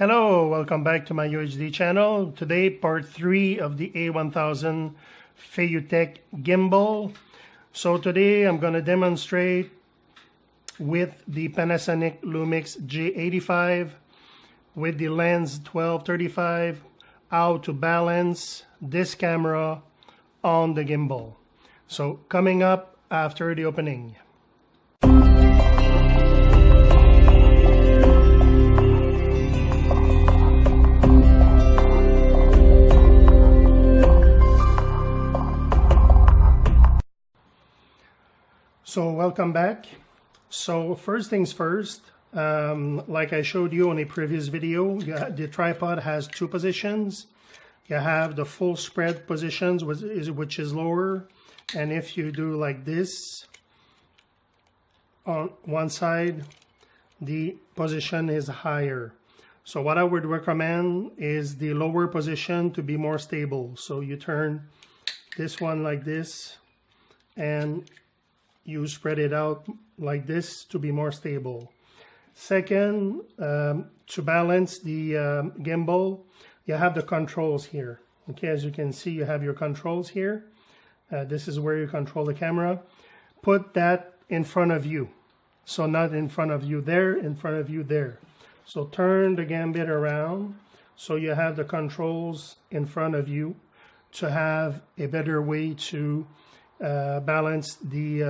Hello, welcome back to my UHD channel. Today, part 3 of the a1000 Feiyutech gimbal. So today I'm going to demonstrate with the Panasonic Lumix G85 with the lens 1235 how to balance this camera on the gimbal. So coming up after the opening. So welcome back. So first things first, like I showed you on a previous video, the tripod has two positions. You have the full spread positions, which is lower, and if you do like this on one side, the position is higher. So what I would recommend is the lower position to be more stable. So you turn this one like this and you spread it out like this to be more stable. Second, to balance the gimbal, you have the controls here. Okay, as you can see, you have your controls here. This is where you control the camera. Put that in front of you. So not in front of you there, in front of you there. So turn the gambit around so you have the controls in front of you to have a better way to balance the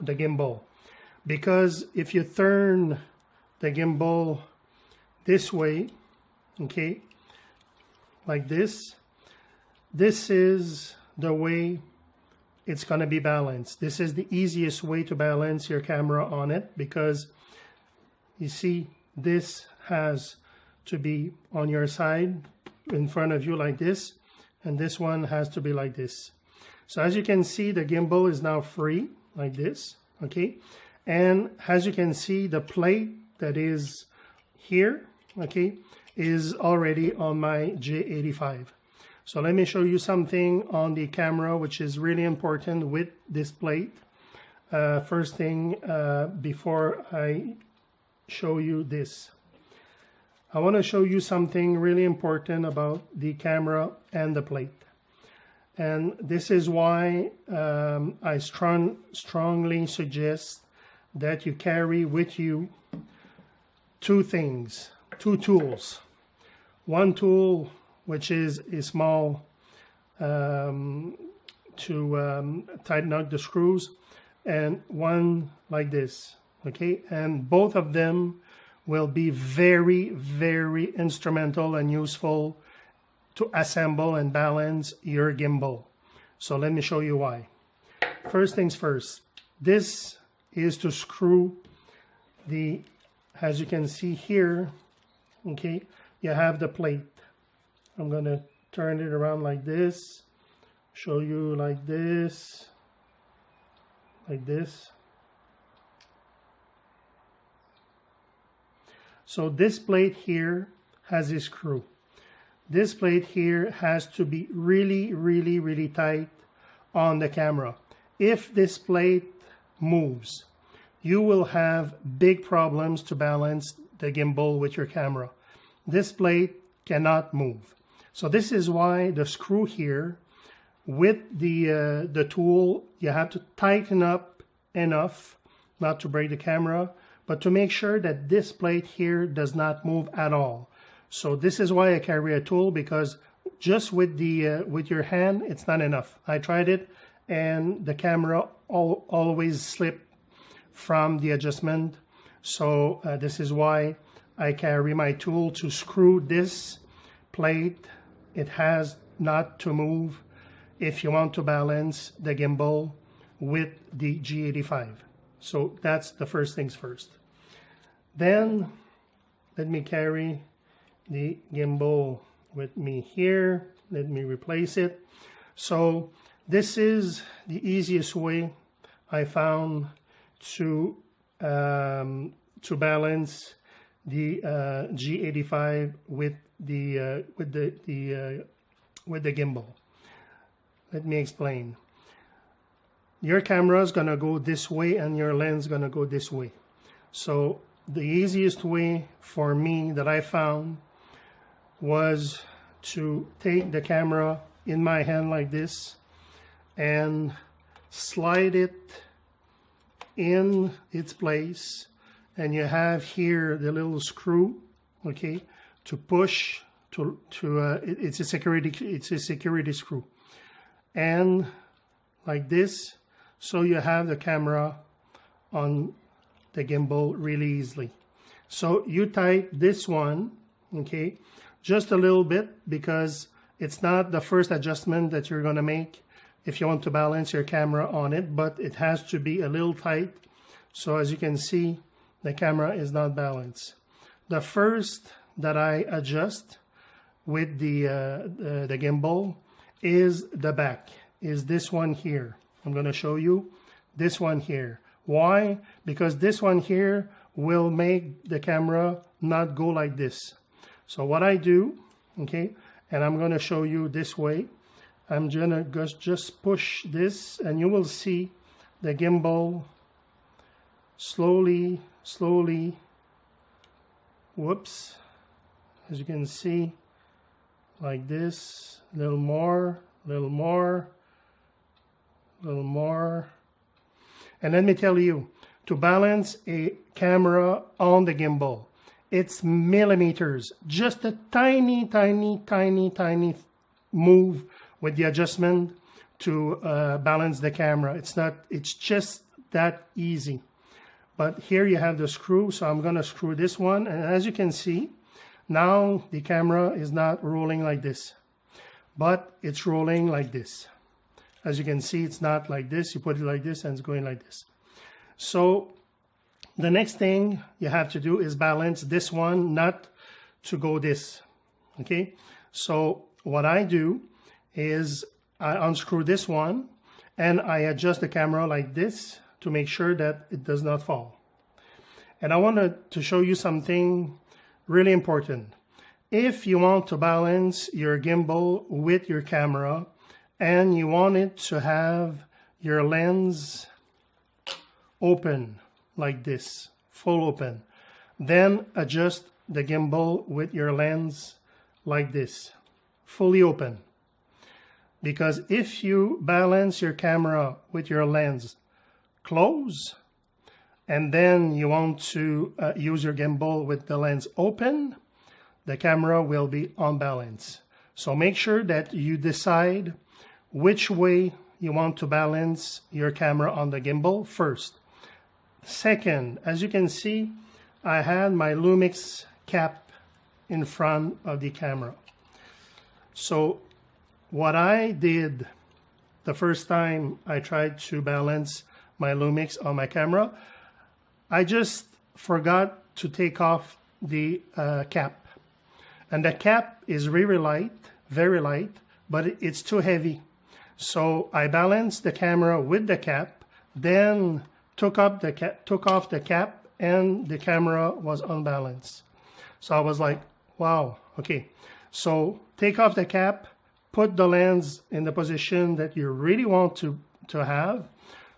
gimbal. Because if you turn the gimbal this way, okay, like this is the way it's going to be balanced. This is the easiest way to balance your camera on it, because you see this has to be on your side in front of you like this, and this one has to be like this. So as you can see, the gimbal is now free like this, okay? And as you can see, the plate that is here, okay, is already on my G85. So let me show you something on the camera which is really important with this plate. First thing, before I show you this, I want to show you something really important about the camera and the plate. And this is why I strongly suggest that you carry with you two tools. One tool which is a small to tighten up the screws, and one like this, okay? And both of them will be very, very instrumental and useful to assemble and balance your gimbal. So let me show you why. First things first, this is to screw the, as you can see here, okay, you have the plate. I'm gonna turn it around like this, show you like this, like this. So this plate here has a screw. This plate here has to be really, really, really tight on the camera. If this plate moves, you will have big problems to balance the gimbal with your camera. This plate cannot move. So this is why the screw here with the tool, you have to tighten up enough not to break the camera, but to make sure that this plate here does not move at all. So this is why I carry a tool, because just with the with your hand, it's not enough. I tried it, and the camera always slipped from the adjustment. So this is why I carry my tool to screw this plate. It has not to move if you want to balance the gimbal with the G85. So that's the first things first. Then let me carry the gimbal with me here. Let me replace it. So this is the easiest way I found to balance the G85 with the gimbal. Let me explain. Your camera is gonna go this way and your lens is gonna go this way. So the easiest way for me that I found was to take the camera in my hand like this and slide it in its place, and you have here the little screw, okay, to push it's a security screw, and like this, so you have the camera on the gimbal really easily. So you tighten this one, okay, just a little bit, because it's not the first adjustment that you're going to make if you want to balance your camera on it, but it has to be a little tight. So as you can see, the camera is not balanced. The first that I adjust with the gimbal is the back, is this one here. I'm going to show you this one here. Why? Because this one here will make the camera not go like this. So what I do, okay, and I'm going to show you this way. I'm going to just push this, and you will see the gimbal slowly, whoops, as you can see, like this, a little more, little more, little more. And let me tell you, to balance a camera on the gimbal, it's millimeters, just a tiny move with the adjustment to balance the camera. It's just that easy. But here you have the screw, so I'm going to screw this one, and as you can see, now the camera is not rolling like this, but it's rolling like this. As you can see, it's not like this. You put it like this and it's going like this. So the next thing you have to do is balance this one, not to go this, okay? So what I do is I unscrew this one and I adjust the camera like this to make sure that it does not fall. And I wanted to show you something really important. If you want to balance your gimbal with your camera and you want it to have your lens open like this, full open, then adjust the gimbal with your lens like this, fully open. Because if you balance your camera with your lens closed, and then you want to use your gimbal with the lens open, the camera will be unbalanced. So make sure that you decide which way you want to balance your camera on the gimbal first. Second, as you can see, I had my Lumix cap in front of the camera. So what I did the first time I tried to balance my Lumix on my camera, I just forgot to take off the cap. And the cap is really light, very light, but it's too heavy. So I balanced the camera with the cap, then took off the cap, and the camera was unbalanced. So I was like, wow, okay. So take off the cap, put the lens in the position that you really want to have.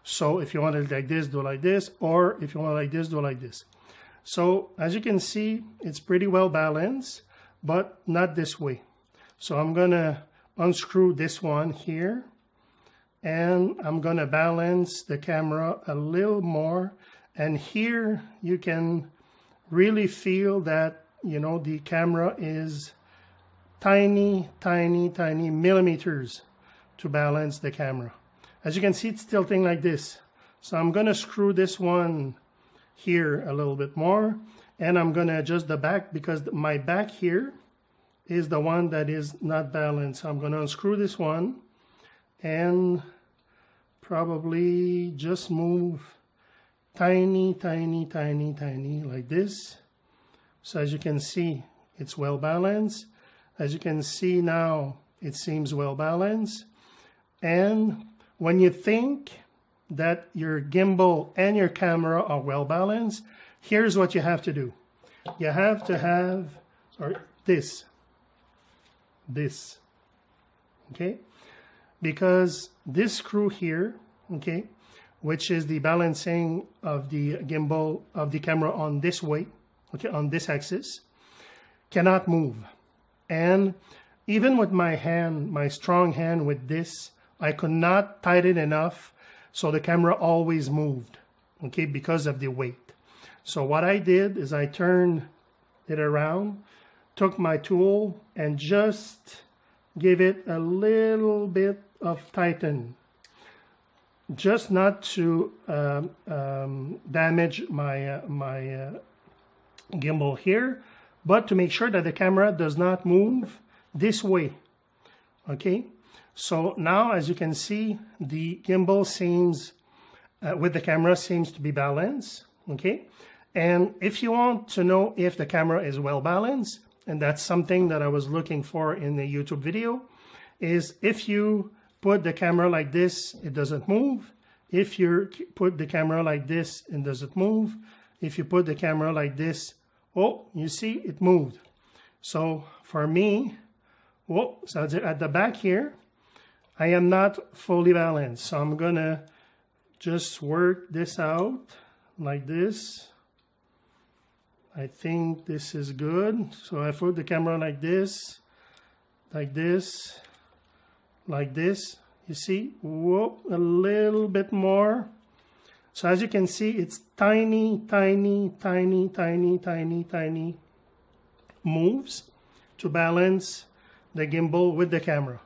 So if you want it like this, do like this, or if you want it like this, do like this. So as you can see, it's pretty well balanced, but not this way. So I'm gonna unscrew this one here, and I'm gonna balance the camera a little more. And here you can really feel that, you know, the camera is tiny millimeters to balance the camera. As you can see, it's tilting like this. So I'm gonna screw this one here a little bit more, and I'm gonna adjust the back because my back here is the one that is not balanced. So I'm gonna unscrew this one and probably just move tiny like this. So as you can see, it's well balanced. As you can see now, it seems well balanced. And when you think that your gimbal and your camera are well balanced, here's what you have to do. You have to have this, okay? Because this screw here, okay, which is the balancing of the gimbal of the camera on this way, okay, on this axis, cannot move. And even with my hand, my strong hand with this, I could not tighten it enough, so the camera always moved, okay, because of the weight. So what I did is I turned it around, took my tool, and just give it a little bit of tighten, just not to damage my gimbal here, but to make sure that the camera does not move this way, okay? So now, as you can see, the gimbal seems, with the camera, seems to be balanced, okay? And if you want to know if the camera is well balanced, and that's something that I was looking for in the YouTube video, is if you put the camera like this, it doesn't move. If you put the camera like this, it doesn't move. If you put the camera like this, oh, you see, it moved. So for me, oh, so at the back here, I am not fully balanced. So I'm gonna just work this out like this. I think this is good. So I put the camera like this, like this, like this. You see, whoop, a little bit more. So as you can see, it's tiny, tiny, tiny, tiny, tiny, tiny moves to balance the gimbal with the camera.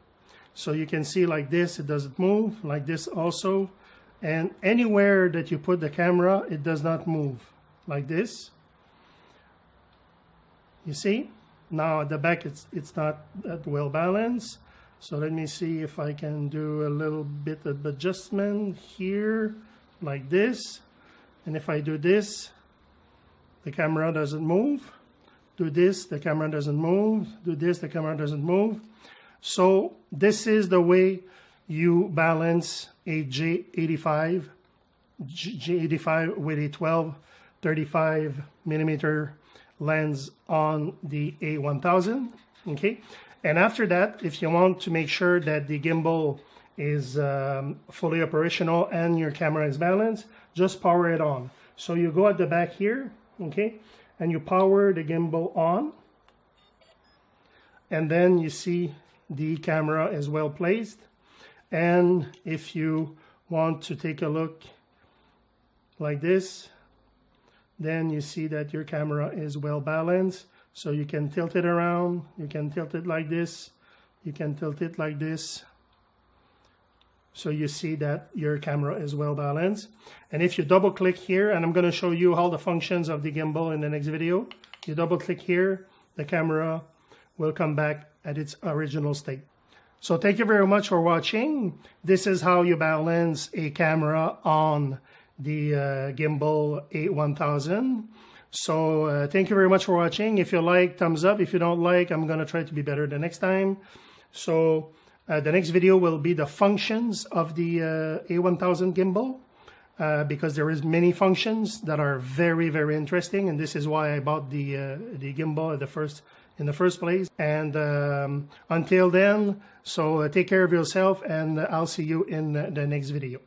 So you can see like this, it doesn't move, like this also. And anywhere that you put the camera, it does not move, like this. You see? Now at the back, it's not that well balanced. So let me see if I can do a little bit of adjustment here, like this. And if I do this, the camera doesn't move. Do this, the camera doesn't move. Do this, the camera doesn't move. So this is the way you balance a G85 with a 12-35 millimeter lens on the a1000, okay? And after that, if you want to make sure that the gimbal is fully operational and your camera is balanced, just power it on. So you go at the back here, okay, and you power the gimbal on, and then you see the camera is well placed. And if you want to take a look like this, then you see that your camera is well balanced. So you can tilt it around, you can tilt it like this, you can tilt it like this. So you see that your camera is well balanced. And if you double click here, and I'm going to show you all the functions of the gimbal in the next video, you double click here, the camera will come back at its original state. So thank you very much for watching. This is how you balance a camera on the Gimbal a1000. So thank you very much for watching. If you like, thumbs up. If you don't like, I'm going to try to be better the next time. So the next video will be the functions of the a1000 gimbal, because there is many functions that are very, very interesting, and this is why I bought the gimbal in the first place. And until then, so take care of yourself, and I'll see you in the next video.